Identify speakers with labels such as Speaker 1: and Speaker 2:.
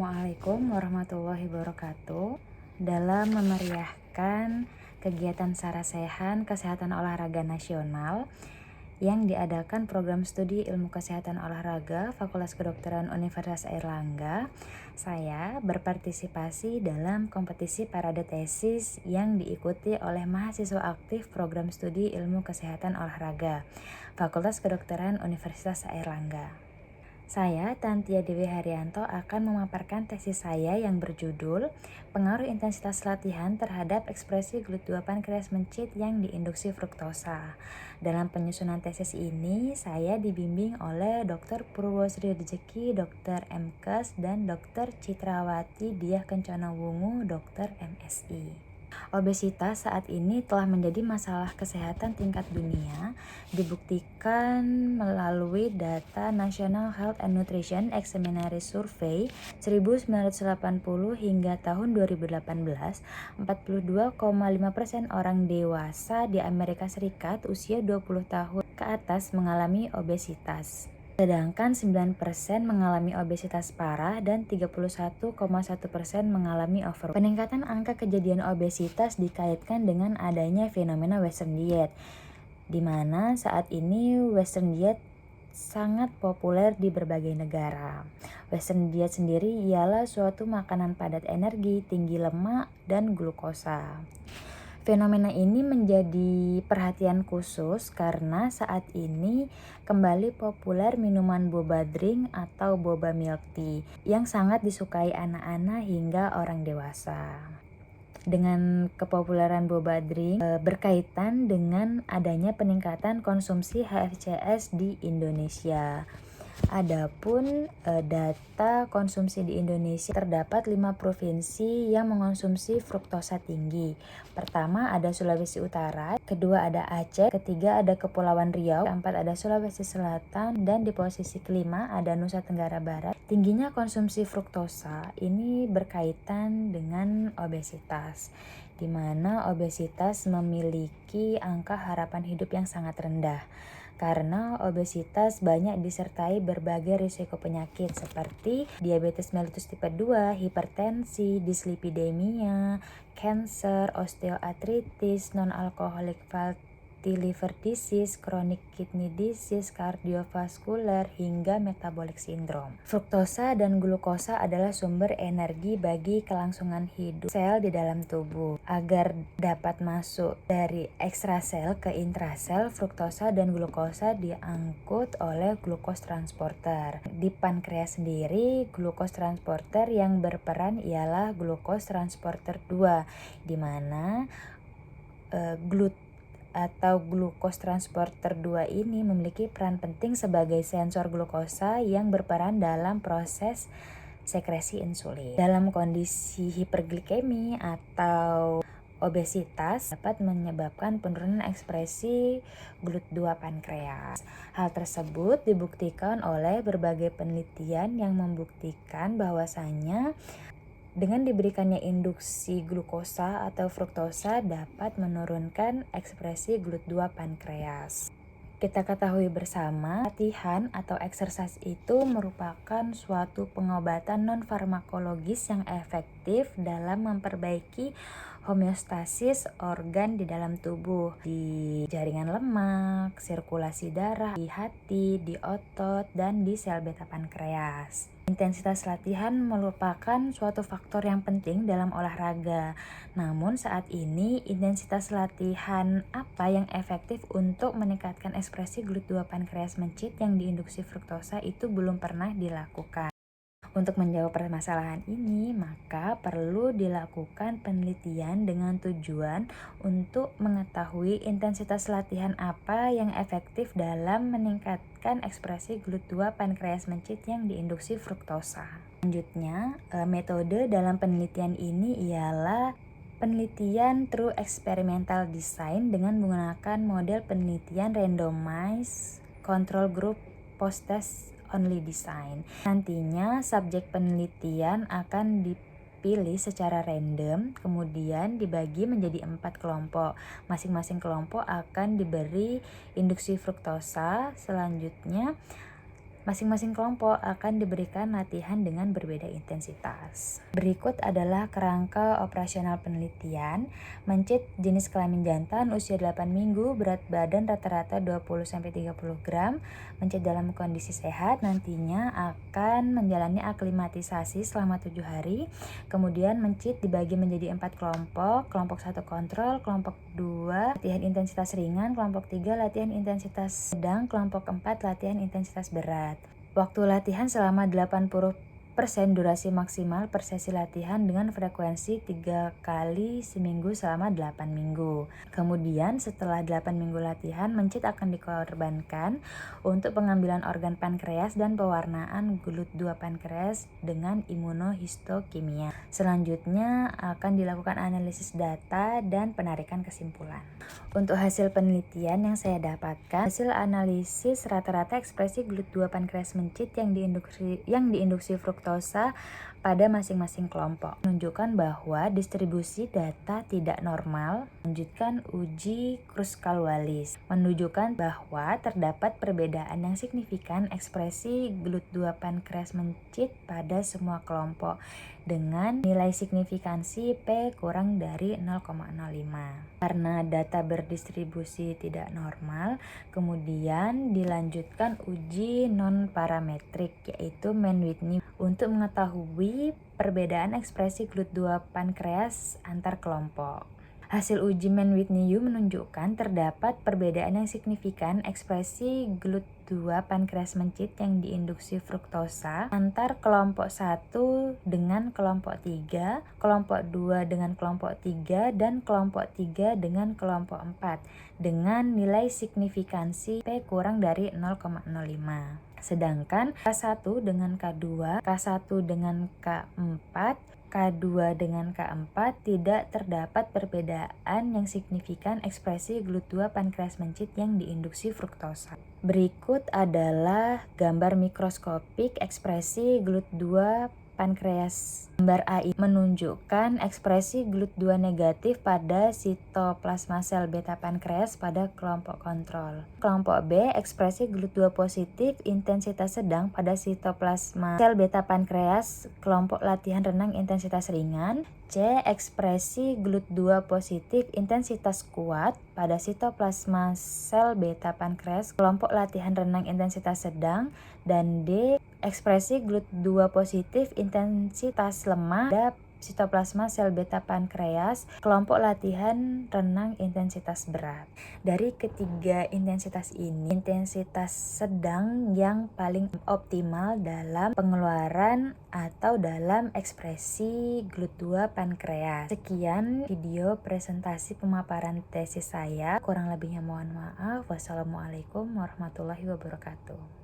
Speaker 1: Assalamualaikum warahmatullahi wabarakatuh. Dalam memeriahkan kegiatan Sarasehan Kesehatan Olahraga Nasional yang diadakan Program Studi Ilmu Kesehatan Olahraga Fakultas Kedokteran Universitas Airlangga, saya berpartisipasi dalam kompetisi parade tesis yang diikuti oleh mahasiswa aktif Program Studi Ilmu Kesehatan Olahraga Fakultas Kedokteran Universitas Airlangga. Saya, Tantia Dewi Haryanto, akan memaparkan tesis saya yang berjudul Pengaruh Intensitas Latihan terhadap Ekspresi GLUT2 Pankreas Mencit yang Diinduksi Fruktosa. Dalam penyusunan tesis ini, saya dibimbing oleh Dr. Purwosri Rejeki, Dr. MKes, dan Dr. Citrawati Diah Kencana Wungu, Dr. MSI. Obesitas saat ini telah menjadi masalah kesehatan tingkat dunia, dibuktikan melalui data National Health and Nutrition Examination Survey 1980 hingga tahun 2018, 42,5% orang dewasa di Amerika Serikat usia 20 tahun ke atas mengalami obesitas. Sedangkan 9% mengalami obesitas parah dan 31,1% mengalami overweight. Peningkatan angka kejadian obesitas dikaitkan dengan adanya fenomena Western diet, di mana saat ini Western diet sangat populer di berbagai negara. Western diet sendiri ialah suatu makanan padat energi, tinggi lemak, dan glukosa. Fenomena ini menjadi perhatian khusus karena saat ini kembali populer minuman boba drink atau boba milk tea yang sangat disukai anak-anak hingga orang dewasa. Dengan kepopuleran boba drink berkaitan dengan adanya peningkatan konsumsi HFCS di Indonesia. Adapun data konsumsi di Indonesia, terdapat 5 provinsi yang mengonsumsi fruktosa tinggi. Pertama ada Sulawesi Utara, kedua ada Aceh, ketiga ada Kepulauan Riau, keempat ada Sulawesi Selatan, dan di posisi kelima ada Nusa Tenggara Barat. Tingginya konsumsi fruktosa ini berkaitan dengan obesitas, di mana obesitas memiliki angka harapan hidup yang sangat rendah. Karena obesitas banyak disertai berbagai risiko penyakit seperti diabetes mellitus tipe 2, hipertensi, dislipidemia, kanker, osteoartritis, non-alcoholic fatty liver disease, chronic kidney disease, kardiovaskuler, hingga metabolic syndrome. Fruktosa dan glukosa adalah sumber energi bagi kelangsungan hidup sel di dalam tubuh. Agar dapat masuk dari ekstrasel ke intrasel, fruktosa dan glukosa diangkut oleh glukos transporter. Di pankreas sendiri, glukos transporter yang berperan ialah glukos transporter 2, di mana GLUT atau glukos transporter 2 ini memiliki peran penting sebagai sensor glukosa yang berperan dalam proses sekresi insulin. Dalam kondisi hiperglikemi atau obesitas dapat menyebabkan penurunan ekspresi GLUT2 pankreas. Hal tersebut dibuktikan oleh berbagai penelitian yang membuktikan bahwasanya dengan diberikannya induksi glukosa atau fruktosa dapat menurunkan ekspresi GLUT2 pankreas. Kita ketahui bersama, latihan atau exercise itu merupakan suatu pengobatan non-farmakologis yang efektif dalam memperbaiki homeostasis organ di dalam tubuh, di jaringan lemak, sirkulasi darah, di hati, di otot, dan di sel beta pankreas. Intensitas latihan merupakan suatu faktor yang penting dalam olahraga. Namun saat ini intensitas latihan apa yang efektif untuk meningkatkan ekspresi GLUT2 pankreas mencit yang diinduksi fruktosa itu belum pernah dilakukan. Untuk menjawab permasalahan ini, maka perlu dilakukan penelitian dengan tujuan untuk mengetahui intensitas latihan apa yang efektif dalam meningkatkan ekspresi GLUT2 pankreas mencit yang diinduksi fruktosa. Selanjutnya, metode dalam penelitian ini ialah penelitian through experimental design dengan menggunakan model penelitian randomized control group post-test only design. Nantinya subjek penelitian akan dipilih secara random, kemudian dibagi menjadi 4 kelompok. Masing-masing kelompok akan diberi induksi fruktosa. Selanjutnya Masing-masing kelompok akan diberikan latihan dengan berbeda intensitas. Berikut adalah kerangka operasional penelitian. Mencit jenis kelamin jantan usia 8 minggu, berat badan rata-rata 20-30 gram. Mencit dalam kondisi sehat nantinya akan menjalani aklimatisasi selama 7 hari. Kemudian mencit dibagi menjadi 4 kelompok. Kelompok 1 kontrol, kelompok 2 latihan intensitas ringan, kelompok 3 latihan intensitas sedang, kelompok 4 latihan intensitas berat. Waktu latihan selama 80% durasi maksimal per sesi latihan dengan frekuensi 3 kali seminggu selama 8 minggu. Kemudian setelah 8 minggu latihan, mencit akan dikorbankan untuk pengambilan organ pankreas dan pewarnaan GLUT2 pankreas dengan imunohistokimia. Selanjutnya akan dilakukan analisis data dan penarikan kesimpulan. Untuk hasil penelitian yang saya dapatkan, hasil analisis rata-rata ekspresi GLUT2 pankreas mencit yang diinduksi fruktosa pada masing-masing kelompok menunjukkan bahwa distribusi data tidak normal. Lanjutkan uji Kruskal-Wallis menunjukkan bahwa terdapat perbedaan yang signifikan ekspresi GLUT2 pankreas mencit pada semua kelompok dengan nilai signifikansi P kurang dari 0,05. Karena data berdistribusi tidak normal, kemudian dilanjutkan uji non-parametrik yaitu Mann-Whitney untuk mengetahui perbedaan ekspresi GLUT2 pankreas antar kelompok. Hasil uji Mann-Whitney menunjukkan terdapat perbedaan yang signifikan ekspresi GLUT2 pankreas mencit yang diinduksi fruktosa antar kelompok 1 dengan kelompok 3, kelompok 2 dengan kelompok 3, dan kelompok 3 dengan kelompok 4 dengan nilai signifikansi P kurang dari 0,05. Sedangkan K1 dengan K2, K1 dengan K4, K2 dengan K4 tidak terdapat perbedaan yang signifikan ekspresi GLUT2 pankreas mencit yang diinduksi fruktosa. Berikut adalah gambar mikroskopik ekspresi GLUT2 pankreas. Gambar A menunjukkan ekspresi GLUT2 negatif pada sitoplasma sel beta pankreas pada kelompok kontrol. Kelompok B, ekspresi GLUT2 positif intensitas sedang pada sitoplasma sel beta pankreas kelompok latihan renang intensitas ringan. C, ekspresi GLUT2 positif intensitas kuat pada sitoplasma sel beta pankreas kelompok latihan renang intensitas sedang. Dan D, ekspresi GLUT2 positif intensitas lemah pada sitoplasma sel beta pankreas kelompok latihan renang intensitas berat. Dari ketiga intensitas ini, intensitas sedang yang paling optimal dalam pengeluaran atau dalam ekspresi GLUT2 pankreas. Sekian video presentasi pemaparan tesis saya. Kurang lebihnya mohon maaf. Wassalamualaikum warahmatullahi wabarakatuh.